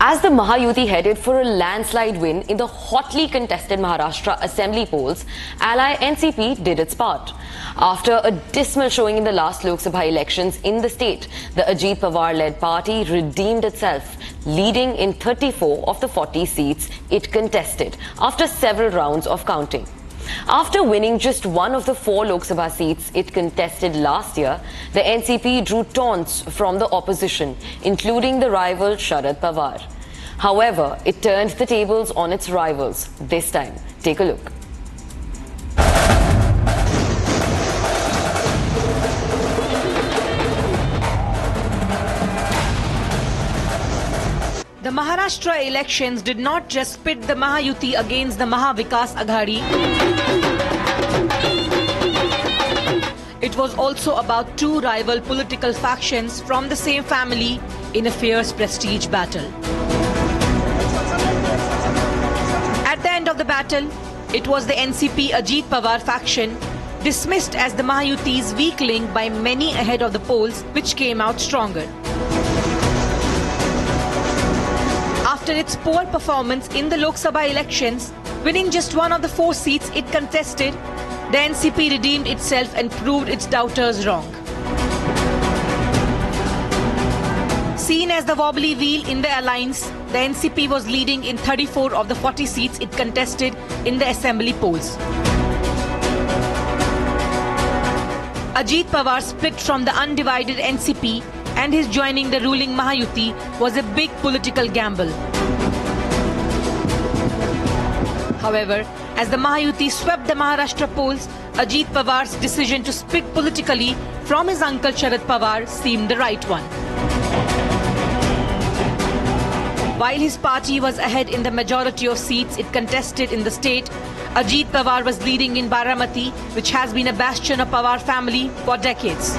As the Mahayuti headed for a landslide win in the hotly contested Maharashtra Assembly polls, ally NCP did its part. After a dismal showing in the last Lok Sabha elections in the state, the Ajit Pawar-led party redeemed itself, leading in 34 of the 40 seats it contested after several rounds of counting. After winning just one of the 4 Lok Sabha seats it contested last year, the NCP drew taunts from the opposition, including the rival Sharad Pawar. However, it turned the tables on its rivals this time. Take a look. The Maharashtra elections did not just pit the Mahayuti against the Mahavikas Aghadi. It was also about 2 rival political factions from the same family in a fierce prestige battle. At the end of the battle, it was the NCP Ajit Pawar faction, dismissed as the Mahayuti's weak link by many ahead of the polls, which came out stronger. After its poor performance in the Lok Sabha elections, winning just one of the 4 seats it contested, the NCP redeemed itself and proved its doubters wrong. Seen as the wobbly wheel in the alliance, the NCP was leading in 34 of the 40 seats it contested in the assembly polls. Ajit Pawar split from the undivided NCP, and his joining the ruling Mahayuti was a big political gamble. However, as the Mahayuti swept the Maharashtra polls, Ajit Pawar's decision to split politically from his uncle Sharad Pawar seemed the right one. While his party was ahead in the majority of seats it contested in the state, Ajit Pawar was leading in Baramati, which has been a bastion of Pawar family for decades.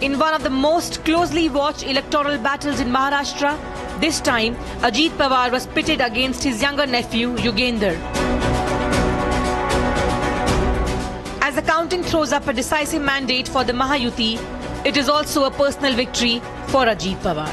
In one of the most closely watched electoral battles in Maharashtra, this time Ajit Pawar was pitted against his younger nephew Yugender. As the counting throws up a decisive mandate for the Mahayuti, it is also a personal victory for Ajit Pawar.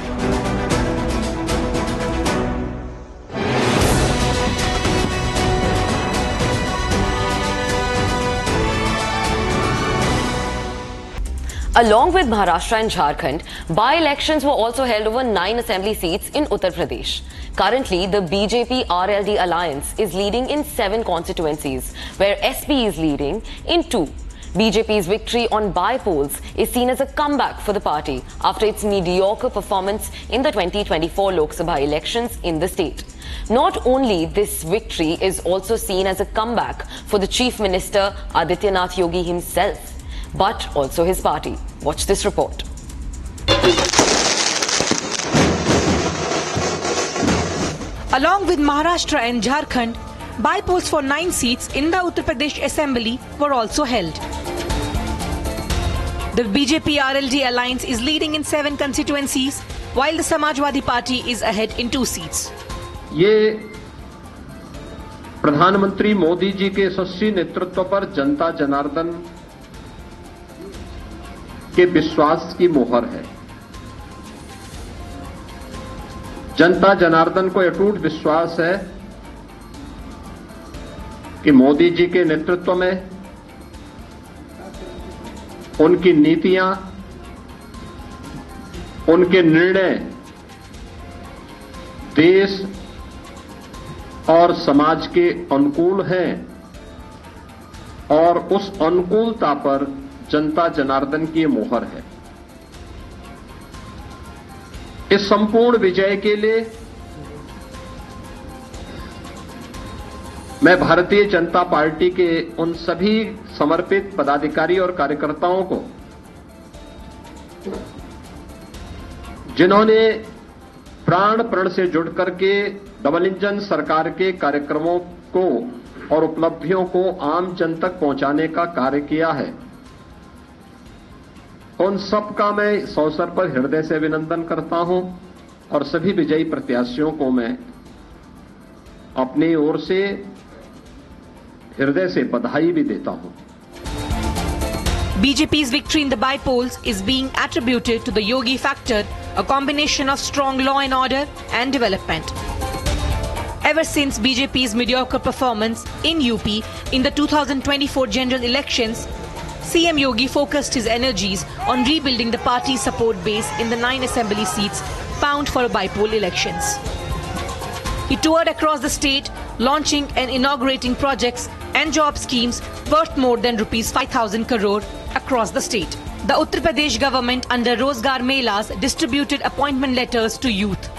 Along with Maharashtra and Jharkhand, by-elections were also held over 9 assembly seats in Uttar Pradesh. Currently, the BJP-RLD alliance is leading in 7 constituencies, where SP is leading in 2. BJP's victory on by-polls is seen as a comeback for the party after its mediocre performance in the 2024 Lok Sabha elections in the state. Not only this victory is also seen as a comeback for the Chief Minister Adityanath Yogi himself, but also his party. Watch this report. Along with Maharashtra and Jharkhand, by-polls for 9 seats in the Uttar Pradesh Assembly were also held. The BJP-RLD alliance is leading in 7 constituencies, while the Samajwadi Party is ahead in 2 seats. ये प्रधानमंत्री मोदी जी के यशस्वी नेतृत्व पर जनता जनार्दन के विश्वास की मोहर है। जनता जनार्दन को अटूट विश्वास है कि मोदी जी के नेतृत्व में उनकी नीतियां, उनके निर्णय देश और समाज के अनुकूल हैं और उस अनुकूलता पर जनता जनार्दन की मोहर है। इस संपूर्ण विजय के लिए मैं भारतीय जनता पार्टी के उन सभी समर्पित पदाधिकारी और कार्यकर्ताओं को, जिन्होंने प्राण प्रण से जुड़ करके डबल इंजन सरकार के कार्यक्रमों को और उपलब्धियों को आम जन तक पहुंचाने का कार्य किया है, उन सबका मैं इस अवसर पर हृदय से अभिनंदन करता हूं और सभी विजयी प्रत्याशियों को मैं अपनी ओर से हृदय से बधाई भी देता हूं। BJP's victory in the by-polls is being attributed to the Yogi factor a combination of strong law and order and development. Ever since BJP's mediocre performance in UP in the 2024 general elections, CM Yogi focused his energies on rebuilding the party's support base in the 9 assembly seats found for bipolar elections. He toured across the state, launching and inaugurating projects and job schemes worth more than rupees 5,000 crore across the state. The Uttar Pradesh government under Rozgar Melas distributed appointment letters to youth.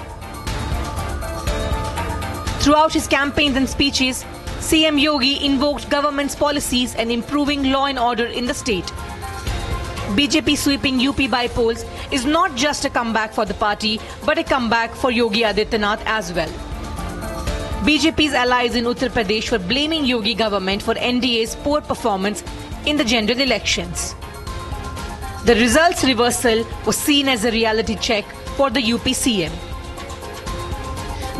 Throughout his campaigns and speeches, CM Yogi invoked government's policies and improving law and order in the state. BJP sweeping UP by polls is not just a comeback for the party, but a comeback for Yogi Adityanath as well. BJP's allies in Uttar Pradesh were blaming Yogi government for NDA's poor performance in the general elections. The results reversal was seen as a reality check for the UP CM.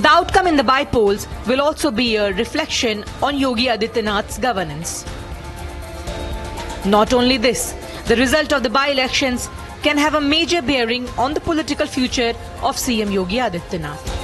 The outcome in the by-polls will also be a reflection on Yogi Adityanath's governance. Not only this, the result of the by-elections can have a major bearing on the political future of CM Yogi Adityanath.